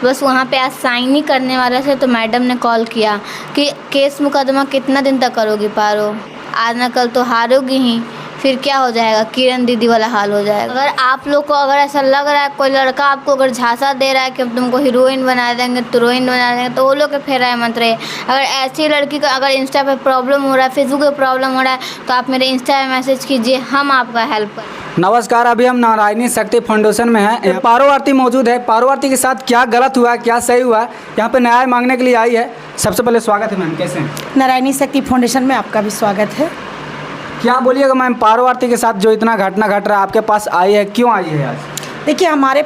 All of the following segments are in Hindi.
बस वहाँ पे आज साइन ही करने वाले थे तो मैडम ने कॉल किया कि केस मुकदमा कितना दिन तक करोगी पारो, आज ना कल तो हारोगी ही, फिर क्या हो जाएगा, किरण दीदी वाला हाल हो जाएगा। अगर आप लोग को अगर ऐसा लग रहा है कोई लड़का आपको अगर झांसा दे रहा है कि हम तुमको हीरोइन बना देंगे, हीरोइन बना देंगे, तो वो लोग के फेरा मत रहे। अगर ऐसी लड़की को अगर इंस्टा पे प्रॉब्लम हो रहा है, फेसबुक पे प्रॉब्लम हो रहा है, तो आप मेरे इंस्टा पे मैसेज कीजिए, हम आपका हेल्प करें। नमस्कार, अभी हम नारायणी शक्ति फाउंडेशन में हैं। पारो आरती मौजूद है। पारो आरती के साथ क्या गलत हुआ है, क्या सही हुआ है, यहाँ पे न्याय मांगने के लिए आई है। सबसे पहले स्वागत है मैम, कैसे हैं? नारायणी शक्ति फाउंडेशन में आपका भी स्वागत है। क्या बोलिएगा मैम, पारो आरती के साथ जो इतना घटना घट रहा है, आपके पास आई है, क्यों आई है आज? देखिए, हमारे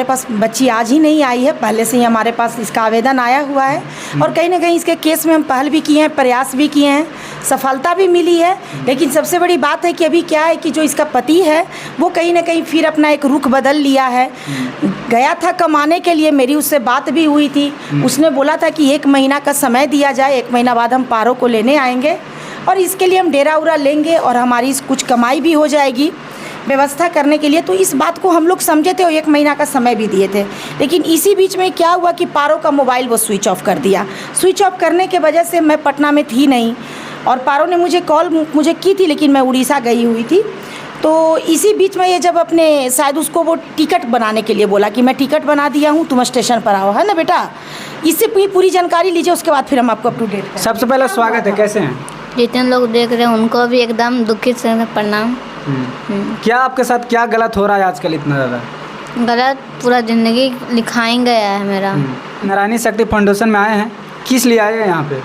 पास बच्ची आज ही नहीं आई है, पहले से ही हमारे पास इसका आवेदन आया हुआ है और कहीं ना कहीं इसके केस में हम पहल भी किए हैं, प्रयास भी किए हैं, सफलता भी मिली है। लेकिन सबसे बड़ी बात है कि अभी क्या है कि जो इसका पति है वो कहीं ना कहीं फिर अपना एक रुख बदल लिया है। गया था कमाने के लिए, मेरी उससे बात भी हुई थी। उसने बोला था कि 1 महीना का समय दिया जाए, 1 महीना बाद हम पारो को लेने आएंगे और इसके लिए हम डेरा उरा लेंगे और हमारी कुछ कमाई भी हो जाएगी व्यवस्था करने के लिए। तो इस बात को हम लोग समझे थे और 1 महीना का समय भी दिए थे। लेकिन इसी बीच में क्या हुआ कि पारो का मोबाइल वो स्विच ऑफ कर दिया। स्विच ऑफ करने के वजह से मैं पटना में थी नहीं और पारो ने मुझे कॉल की थी, लेकिन मैं उड़ीसा गई हुई थी। तो इसी बीच में ये जब अपने शायद उसको वो टिकट बनाने के लिए बोला कि मैं टिकट बना दिया हूँ, तुम स्टेशन पर आओ, है ना बेटा। इससे पूरी जानकारी लीजिए, उसके बाद फिर हम आपको अप टू डेट करें। सबसे पहले स्वागत है, कैसे हैं? जितने लोग देख रहे हैं उनको भी एकदम दुखित से प्रणाम। क्या आपके साथ क्या गलत हो रहा है आजकल इतना ज़्यादा? गलत पूरा ज़िंदगी लिखाई गया है मेरा। नारायणी शक्ति फाउंडेशन में आए हैं, किस लिए आए हैं यहाँ पे?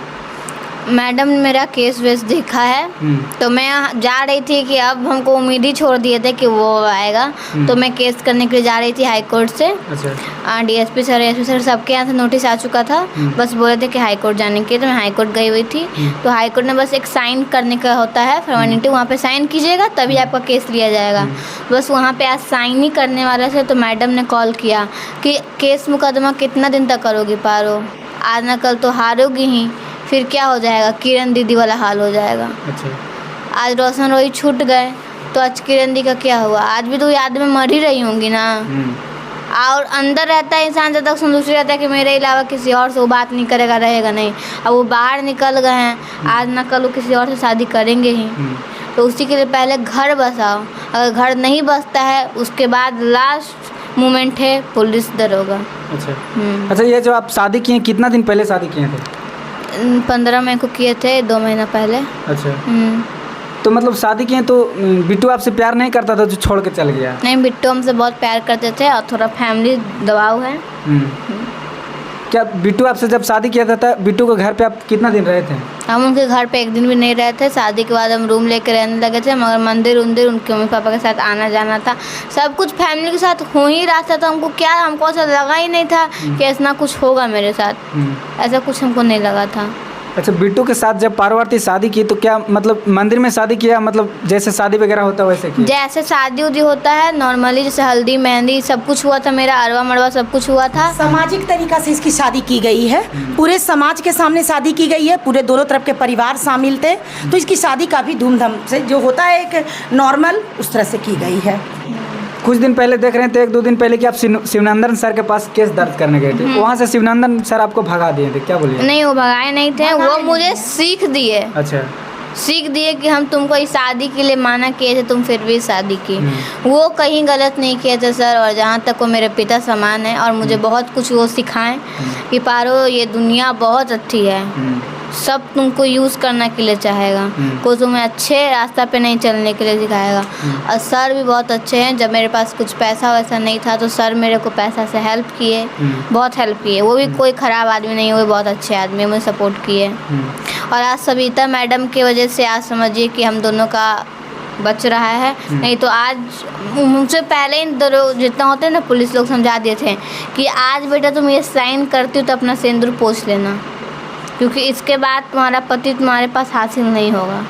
मैडम ने मेरा केस वेस देखा है तो मैं जा रही थी कि अब हमको उम्मीद ही छोड़ दिए थे कि वो आएगा। तो मैं केस करने के लिए जा रही थी हाई कोर्ट से। अच्छा। डीएसपी सर, एसपी सर सबके यहाँ से नोटिस आ चुका था, बस बोले थे कि हाई कोर्ट जाने के। तो मैं हाई कोर्ट गई हुई थी। तो हाई कोर्ट ने बस एक साइन करने का होता है फॉर्मेलिटी, वहाँ पे साइन कीजिएगा तभी आपका केस लिया जाएगा। बस वहाँ पे आज साइन ही करने वाले थे तो मैडम ने कॉल किया कि केस मुकदमा कितना दिन तक करोगी पारो, आज ना कल तो हारोगी ही, फिर क्या हो जाएगा, किरण दीदी वाला हाल हो जाएगा। अच्छा। आज रोशन रोही छूट गए तो आज किरण दी का क्या हुआ? आज भी तो याद में मर ही रही होंगी ना। और अंदर रहता है इंसान जब तक संतुष्टि रहता है कि मेरे अलावा किसी और से वो बात नहीं करेगा, रहेगा नहीं। अब वो बाहर निकल गए हैं, आज ना कल वो किसी और से शादी करेंगे ही। तो उसी के लिए पहले घर बसाओ, अगर घर नहीं बसता है उसके बाद लास्ट मोमेंट है पुलिस दरोगा। अच्छा। अच्छा, ये जो आप शादी किए, कितना दिन पहले शादी किए थे? 15 मई को किए थे, 2 महीना पहले। अच्छा। तो मतलब शादी किए तो बिट्टू आपसे प्यार नहीं करता था जो छोड़ के चल गया? नहीं, बिट्टू हमसे बहुत प्यार करते थे और थोड़ा फैमिली दबाव है। क्या बिट्टू आपसे जब शादी किया था बिट्टू के घर पे आप कितना दिन रहे थे? हम उनके घर पे 1 दिन भी नहीं रहे थे। शादी के बाद हम रूम लेके रहने लगे थे, मगर मंदिर उनके मम्मी पापा के साथ आना जाना था, सब कुछ फैमिली के साथ हो ही रहा था। तो हमको ऐसा लगा ही नहीं था कि ऐसा कुछ होगा मेरे साथ, ऐसा कुछ हमको नहीं लगा था। अच्छा, बिट्टू के साथ जब पारो आरती शादी की तो क्या मतलब मंदिर में शादी किया, मतलब जैसे शादी वगैरह होता है वैसे किया? जैसे शादी उदी होता है नॉर्मली, जैसे हल्दी मेहंदी सब कुछ हुआ था, मेरा अरवा मरवा सब कुछ हुआ था। सामाजिक तरीका से इसकी शादी की गई है, पूरे समाज के सामने शादी की गई है, पूरे दोनों तरफ के परिवार शामिल थे। तो इसकी शादी काफ़ी धूमधाम से जो होता है एक नॉर्मल, उस तरह से की गई है। कुछ दिन पहले देख रहे थे, 1-2 दिन पहले कि आप शिवनंदन सर के पास केस दर्ज करने गए थे, वहाँ से शिवनंदन सर आपको भगा दिए थे, क्या बोलिए? नहीं, वो भगाए नहीं थे, वो मुझे सीख दिए। अच्छा। सीख दिए कि हम तुमको इस शादी के लिए माना किए थे, तुम फिर भी शादी की। वो कहीं गलत नहीं किए थे सर, और जहाँ तक वो मेरे पिता समान है और मुझे बहुत कुछ वो सिखाएं कि पारो ये दुनिया बहुत अच्छी है, सब तुमको यूज़ करने के लिए चाहेगा, कोई तुम्हें अच्छे रास्ता पे नहीं चलने के लिए सिखाएगा। और सर भी बहुत अच्छे हैं। जब मेरे पास कुछ पैसा वैसा नहीं था तो सर मेरे को पैसा से हेल्प किए, बहुत हेल्प किए। वो भी कोई ख़राब आदमी नहीं, वो भी बहुत अच्छे आदमी, मुझे सपोर्ट किए। और आज सविता मैडम की वजह से आज समझिए कि हम दोनों का बच रहा है। नहीं तो आज मुझसे पहले इन जितना होते हैं ना पुलिस लोग समझा दिए थे कि आज बेटा तुम ये साइन करती हो तो अपना सिंदूर पोंछ लेना, क्योंकि इसके बाद तुम्हारा पति तुम्हारे पास हासिल नहीं होगा।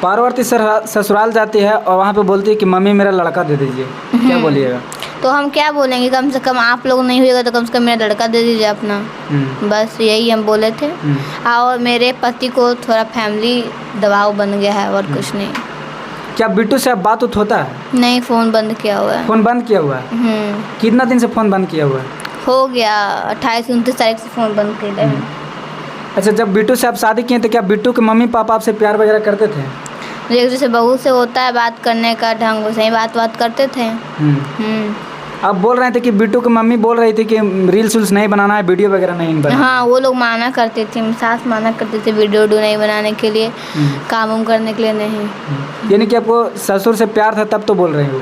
पारो आरती ससुराल जाती है और वहाँ पे बोलती है कि मम्मी मेरा लड़का दे दीजिए, क्या बोलिएगा? तो हम क्या बोलेंगे, कम से कम आप लोग नहीं होगा तो कम से कम मेरा लड़का दे दीजिए अपना, बस यही हम बोले थे। और मेरे पति को थोड़ा फैमिली दबाव बन गया है और कुछ नहीं। क्या बिट्टू से अब बात होता है? नहीं, फ़ोन बंद किया हुआ है। फ़ोन बंद किया हुआ है? कितना दिन से फ़ोन बंद किया हुआ है? हो गया 28-29 तारीख से फ़ोन बंद कर रहे हैं। अच्छा, जब बिट्टू से आप शादी किए तो क्या बिट्टू के मम्मी पापा आपसे प्यार वगैरह करते थे? एक जैसे बहू से होता है बात करने का ढंग, वैसे ही बात करते थे। आप बोल रहे थे कि बिट्टू की मम्मी बोल रही थी कि रील्स उल्स नहीं बनाना है, वीडियो वगैरह नहीं बनाना। हाँ, वो लोग माना करते थे, सास माना करते थे वीडियो नहीं बनाने के लिए, काम उम करने के लिए नहीं। यानी कि आपको ससुर से प्यार था तब तो बोल रहे हो।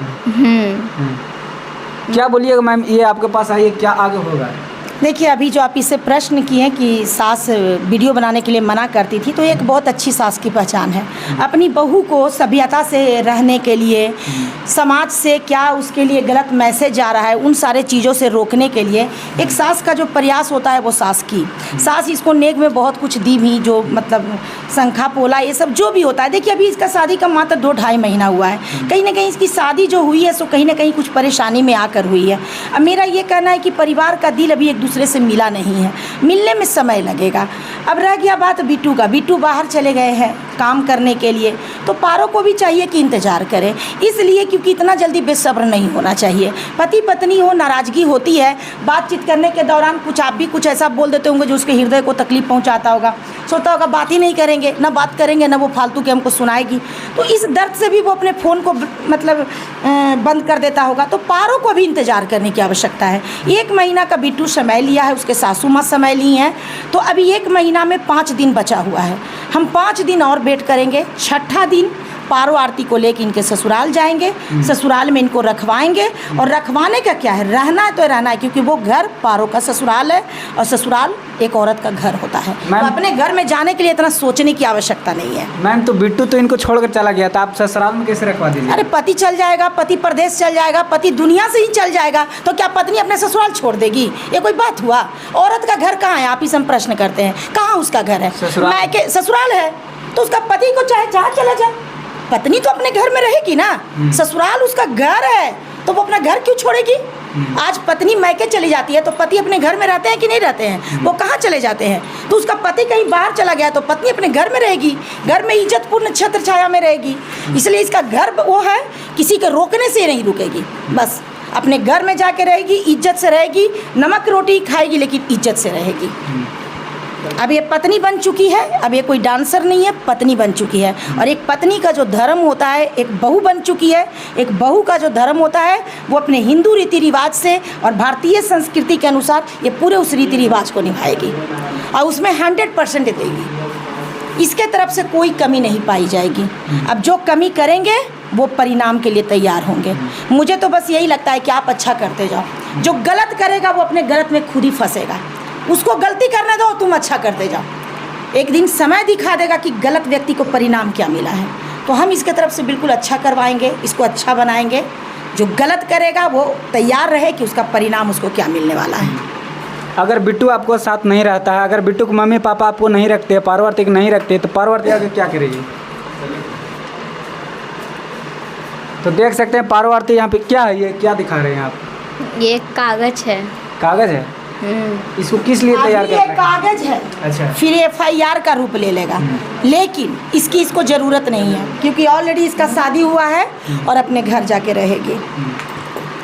क्या बोलिएगा मैम, ये आपके पास आई है, क्या आगे होगा? देखिए, अभी जो आप इससे प्रश्न किए कि सास वीडियो बनाने के लिए मना करती थी, तो एक बहुत अच्छी सास की पहचान है। अपनी बहू को सभ्यता से रहने के लिए, समाज से क्या उसके लिए गलत मैसेज जा रहा है, उन सारे चीज़ों से रोकने के लिए एक सास का जो प्रयास होता है वो सास की। सास इसको नेक में बहुत कुछ दी भी, जो मतलब शंखा पोला ये सब जो भी होता है। देखिए, अभी इसका शादी का मात्र 2-2.5 महीना हुआ है। कहीं ना कहीं इसकी शादी जो हुई है सो कहीं ना कहीं कुछ परेशानी में आकर हुई है। अब मेरा ये कहना है कि परिवार का दिल अभी एक दूसरे से मिला नहीं है, मिलने में समय लगेगा। अब रह गया बात बिट्टू का, बिट्टू बाहर चले गए हैं काम करने के लिए, तो पारो को भी चाहिए कि इंतज़ार करे, इसलिए क्योंकि इतना जल्दी बेसब्र नहीं होना चाहिए। पति पत्नी हो, नाराज़गी होती है, बातचीत करने के दौरान कुछ आप भी कुछ ऐसा बोल देते होंगे जो उसके हृदय को तकलीफ पहुंचाता होगा, सोचता होगा बात ही नहीं करेंगे, ना बात करेंगे ना वो फालतू के हमको सुनाएगी, तो इस दर्द से भी वो अपने फ़ोन को मतलब बंद कर देता होगा। तो पारो को भी इंतज़ार करने की आवश्यकता है। 1 महीना का बिट्टू समय लिया है, उसके सासू माँ समय ली हैं, तो अभी 1 महीना में 5 दिन बचा हुआ है। हम 5 दिन और वेट करेंगे। 6ठा दिन पारो आरती को लेकर इनके ससुराल जाएंगे, ससुराल में इनको रखवाएंगे। और रखवाने का क्या है, रहना है तो रहना है, क्योंकि वो घर पारो का ससुराल है और ससुराल एक औरत का घर होता है। तो अपने घर में जाने के लिए इतना सोचने की आवश्यकता नहीं है। मैम, तो बिट्टू तो इनको छोड़कर चला गया था, आप ससुराल में कैसे रखवा दीजिए? अरे पति चल जाएगा, पति प्रदेश चल जाएगा, पति दुनिया से ही चल जाएगा, तो क्या पत्नी अपने ससुराल छोड़ देगी? ये कोई बात हुआ? औरत का घर कहाँ है? आप इस हम प्रश्न करते हैं, कहाँ उसका घर है? मायके ससुराल है, तो उसका पति को चाहे जहाँ चला जाए, पत्नी तो अपने घर में रहेगी ना। ससुराल उसका घर है, तो वो अपना घर क्यों छोड़ेगी? आज पत्नी मैके चली जाती है तो पति अपने घर में रहते हैं कि नहीं रहते हैं? वो कहाँ चले जाते हैं? तो उसका पति कहीं बाहर चला गया तो पत्नी अपने घर में रहेगी, घर में इज्जतपूर्ण छत्र छाया में रहेगी। इसलिए इसका घर वो है, किसी के रोकने से नहीं रुकेगी, बस अपने घर में जाके रहेगी, इज्जत से रहेगी, नमक रोटी खाएगी लेकिन इज्जत से रहेगी। अब ये पत्नी बन चुकी है, अब ये कोई डांसर नहीं है, पत्नी बन चुकी है। और एक पत्नी का जो धर्म होता है, एक बहू बन चुकी है, एक बहू का जो धर्म होता है वो अपने हिंदू रीति रिवाज से और भारतीय संस्कृति के अनुसार ये पूरे उस रीति रिवाज को निभाएगी और उसमें 100% देगी। इसके तरफ से कोई कमी नहीं पाई जाएगी। अब जो कमी करेंगे वो परिणाम के लिए तैयार होंगे। मुझे तो बस यही लगता है कि आप अच्छा करते जाओ, जो गलत करेगा वो अपने गलत में खुद ही फंसेगा, उसको गलती करने दो, तुम अच्छा करते जाओ। एक दिन समय दिखा देगा कि गलत व्यक्ति को परिणाम क्या मिला है। तो हम इसके तरफ से बिल्कुल अच्छा करवाएंगे, इसको अच्छा बनाएंगे। जो गलत करेगा वो तैयार रहे कि उसका परिणाम उसको क्या मिलने वाला है। अगर बिट्टू आपको साथ नहीं रहता है, अगर बिट्टू के मम्मी पापा आपको नहीं रखते, पारो आरती को नहीं रखते, तो पारो आरती आगे क्या करेगी? तो देख सकते हैं पारो आरती यहाँ पे क्या है, ये क्या दिखा रहे हैं आप? ये कागज है। कागज है? इसको किस लिए तैयार कर रहे हैं? कागज है, अच्छा, फिर FIR का रूप ले लेगा, लेकिन इसको ज़रूरत नहीं है क्योंकि ऑलरेडी इसका शादी हुआ है और अपने घर जाके रहेगी।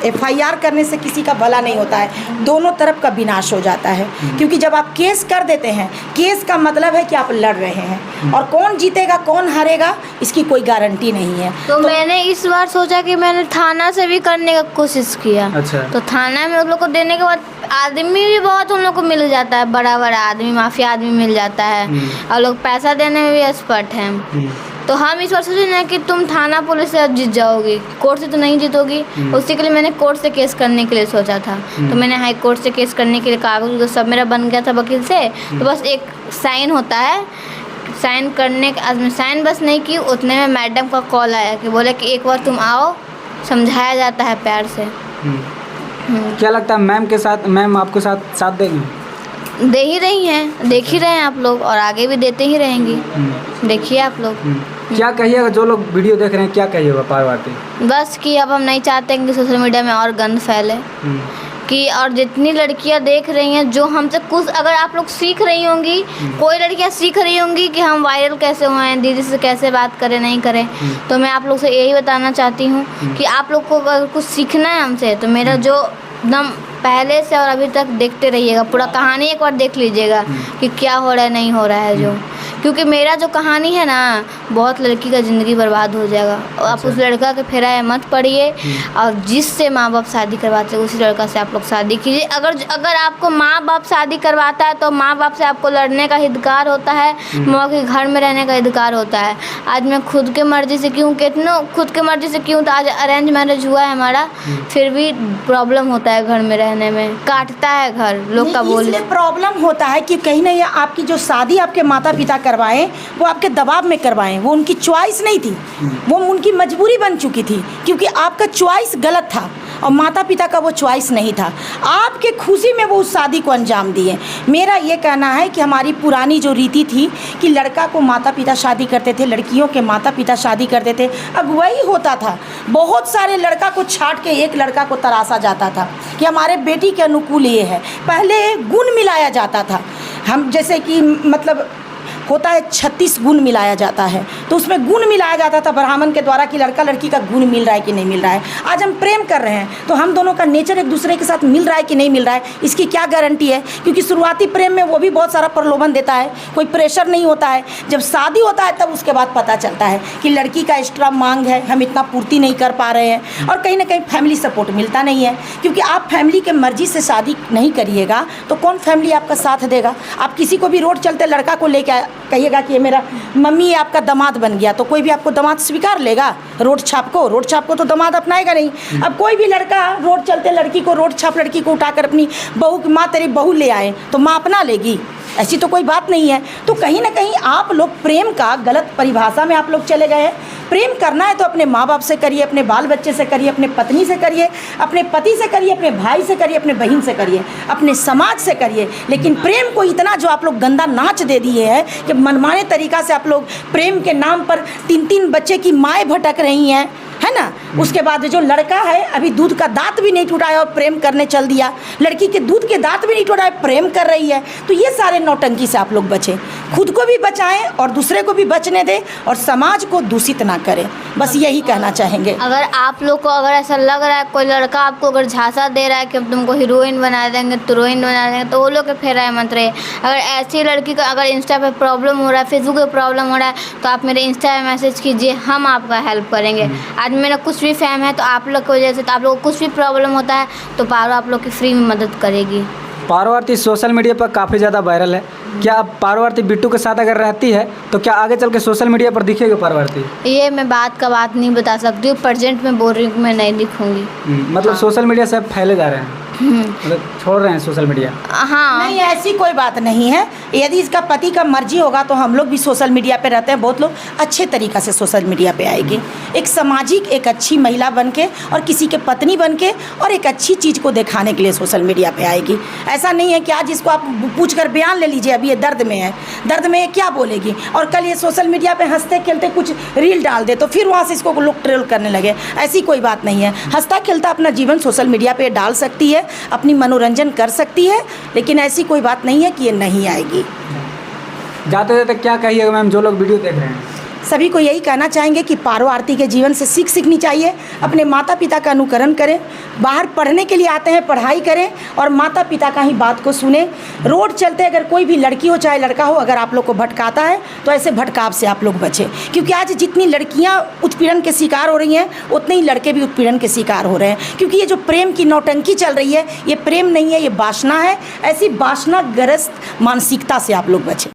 FIR करने से किसी का भला नहीं होता है, दोनों तरफ का विनाश हो जाता है। क्योंकि जब आप केस कर देते हैं, केस का मतलब है कि आप लड़ रहे हैं और कौन जीतेगा कौन हारेगा इसकी कोई गारंटी नहीं है। तो मैंने इस बार सोचा कि मैंने थाना से भी करने का कोशिश किया। अच्छा। तो थाना में उन लोग को देने के बाद आदमी भी बहुत उन लोग को मिल जाता है, बड़ा बड़ा आदमी, माफिया आदमी मिल जाता है और लोग पैसा देने में भी एक्सपर्ट हैं। तो हम इस बार सोचे ना कि तुम थाना पुलिस से जीत जाओगी, कोर्ट से तो नहीं जीतोगी। उसी के लिए मैंने कोर्ट से केस करने के लिए सोचा था। तो मैंने हाई कोर्ट से केस करने के लिए कागज सब मेरा बन गया था वकील से। तो बस एक साइन होता है, साइन करने के आज मैं साइन बस नहीं की, उतने में मैडम का कॉल आया कि बोले कि एक बार तुम आओ, समझाया जाता है प्यार से। क्या लगता है मैम के साथ, मैम आपको साथ देंगे? दे ही रही हैं, देख ही रहे हैं आप लोग और आगे भी देते ही रहेंगी। देखिए आप लोग। क्या कहिएगा जो लोग वीडियो देख रहे हैं, क्या कहिएगा पारो आरती? बस कि अब हम नहीं चाहते हैं कि सोशल मीडिया में और गंद फैले, कि और जितनी लड़कियां देख रही हैं जो हमसे कुछ अगर आप लोग सीख रही होंगी, कोई लड़कियां सीख रही होंगी कि हम वायरल कैसे हुए हैं, दीदी से कैसे बात करें नहीं करें, तो मैं आप लोग से यही बताना चाहती हूँ कि आप लोग को अगर कुछ सीखना है हमसे तो मेरा जो एकदम पहले से और अभी तक देखते रहिएगा, पूरा कहानी एक बार देख लीजिएगा कि क्या हो रहा है नहीं हो रहा है जो, क्योंकि मेरा जो कहानी है ना बहुत लड़की का ज़िंदगी बर्बाद हो जाएगा। और आप उस लड़का के फेरा मत पड़िए, और जिससे माँ बाप शादी करवाते हैं उसी लड़का से आप लोग शादी कीजिए। अगर आपको माँ बाप शादी करवाता है तो माँ बाप से आपको लड़ने का अधिकार होता है, माँ के घर में रहने का अधिकार होता है। आज मैं खुद के मर्जी से क्यों, कितनों खुद के मर्जी से क्यों, तो आज अरेंज मैरिज हुआ है हमारा, फिर भी प्रॉब्लम होता है घर में रहने में, काटता है घर लोग का बोल। इसलिए प्रॉब्लम होता है कि कहीं ना आपकी जो शादी आपके माता पिता करवाएं वो आपके दबाव में करवाएं, वो उनकी चॉइस नहीं थी, वो उनकी मजबूरी बन चुकी थी, क्योंकि आपका चॉइस गलत था और माता पिता का वो चॉइस नहीं था। आपके खुशी में वो उस शादी को अंजाम दिए। मेरा ये कहना है कि हमारी पुरानी जो रीति थी कि लड़का को माता पिता शादी करते थे, लड़कियों के माता पिता शादी करते थे, अब वही होता था। बहुत सारे लड़का को छांट के एक लड़का को तराशा जाता था कि हमारे बेटी के अनुकूल ये है। पहले गुण मिलाया जाता था, हम जैसे कि मतलब होता है 36 गुण मिलाया जाता है, तो उसमें गुण मिलाया जाता था ब्राह्मण के द्वारा कि लड़का लड़की का गुण मिल रहा है कि नहीं मिल रहा है। आज हम प्रेम कर रहे हैं तो हम दोनों का नेचर एक दूसरे के साथ मिल रहा है कि नहीं मिल रहा है, इसकी क्या गारंटी है? क्योंकि शुरुआती प्रेम में वो भी बहुत सारा प्रलोभन देता है, कोई प्रेशर नहीं होता है। जब शादी होता है तब उसके बाद पता चलता है कि लड़की का एक्स्ट्रा मांग है, हम इतना पूर्ति नहीं कर पा रहे हैं, और कहीं ना कहीं फैमिली सपोर्ट मिलता नहीं है। क्योंकि आप फैमिली के मर्जी से शादी नहीं करिएगा तो कौन फैमिली आपका साथ देगा? आप किसी को भी रोड चलते लड़का को लेकर कहिएगा कि ये मेरा मम्मी आपका दामाद बन गया, तो कोई भी आपको दामाद स्वीकार लेगा? रोड छाप को तो दामाद अपनाएगा नहीं। अब कोई भी लड़का रोड चलते लड़की को, रोड छाप लड़की को उठाकर अपनी बहू की, माँ तेरी बहू ले आए तो माँ अपना लेगी? ऐसी तो कोई बात नहीं है। तो कहीं ना कहीं आप लोग प्रेम का गलत परिभाषा में आप लोग चले गए हैं। प्रेम करना है तो अपने माँ बाप से करिए, अपने बाल बच्चे से करिए, अपने पत्नी से करिए, अपने पति से करिए, अपने भाई से करिए, अपने बहन से करिए, अपने समाज से करिए। लेकिन प्रेम को इतना जो आप लोग गंदा नाच दे दिए है कि मनमाने तरीक़ा से आप लोग प्रेम के नाम पर 3-3 बच्चे की माएँ भटक रही हैं, है ना। उसके बाद जो लड़का है अभी दूध का दांत भी नहीं टूटा है और प्रेम करने चल दिया, लड़की के दूध के दांत भी नहीं टूटा है, प्रेम कर रही है। तो ये सारे नौटंकी से आप लोग बचें, खुद को भी बचाएं और दूसरे को भी बचने दें, और समाज को दूषित ना करें। बस यही कहना चाहेंगे। अगर आप लोग को अगर ऐसा लग रहा है कोई लड़का आपको अगर झांसा दे रहा है कि हम तुमको हीरोइन बना देंगे, हीरोइन बना देंगे, तो वो लोग के फेराए मत रहे। अगर ऐसी लड़की को अगर इंस्टा पे प्रॉब्लम हो रहा है, फेसबुक पे प्रॉब्लम हो रहा है, तो आप मेरे इंस्टा पे मैसेज कीजिए, हम आपका हेल्प करेंगे। आज मेरा कुछ भी फैम है तो आप लोग की वजह से, तो आप लोग को कुछ भी प्रॉब्लम होता है तो पारो आप लोग की फ्री में मदद करेगी। पारो आरती सोशल मीडिया पर काफ़ी ज़्यादा वायरल है। क्या पारो आरती बिट्टू के साथ अगर रहती है तो क्या आगे चल के सोशल मीडिया पर दिखेगी पारो आरती? ये मैं बात नहीं बता सकती हूँ, प्रेजेंट में बोल रही हूँ, मैं नहीं दिखूँगी। मतलब सोशल मीडिया से फैले जा रहे हैं, मतलब छोड़ रहे हैं सोशल मीडिया? हाँ, नहीं, ऐसी कोई बात नहीं है। यदि इसका पति का मर्जी होगा तो हम लोग भी सोशल मीडिया पे रहते हैं, बहुत लोग अच्छे तरीक़ा से सोशल मीडिया पे आएंगे, एक सामाजिक, एक अच्छी महिला बन के और किसी के पत्नी बन के, और एक अच्छी चीज़ को दिखाने के लिए सोशल मीडिया पे आएगी। ऐसा नहीं है कि आज इसको आप पूछ कर बयान ले लीजिए, अभी ये दर्द में है, दर्द में ये क्या बोलेगी, और कल ये सोशल मीडिया पे हंसते खेलते कुछ रील डाल दे तो फिर वहाँ से इसको लोग ट्रोल करने लगे। ऐसी कोई बात नहीं है। हंसता खेलता अपना जीवन सोशल मीडिया पे डाल सकती है, अपनी मनोरंजन कर सकती है, लेकिन ऐसी कोई बात नहीं है कि ये नहीं आएगी। जाते जाते क्या कहिएगा मैम जो लोग वीडियो देख रहे हैं? सभी को यही कहना चाहेंगे कि पारो आरती के जीवन से सीखनी चाहिए। अपने माता पिता का अनुकरण करें, बाहर पढ़ने के लिए आते हैं पढ़ाई करें और माता पिता का ही बात को सुने। रोड चलते अगर कोई भी लड़की हो चाहे लड़का हो, अगर आप लोग को भटकाता है तो ऐसे भटकाव से आप लोग बचें, क्योंकि आज जितनी लड़कियां उत्पीड़न के शिकार हो रही हैं उतने ही लड़के भी उत्पीड़न के शिकार हो रहे हैं। क्योंकि ये जो प्रेम की नौटंकी चल रही है, ये प्रेम नहीं है, ये वासना है। ऐसी वासनाग्रस्त मानसिकता से आप लोग बचें।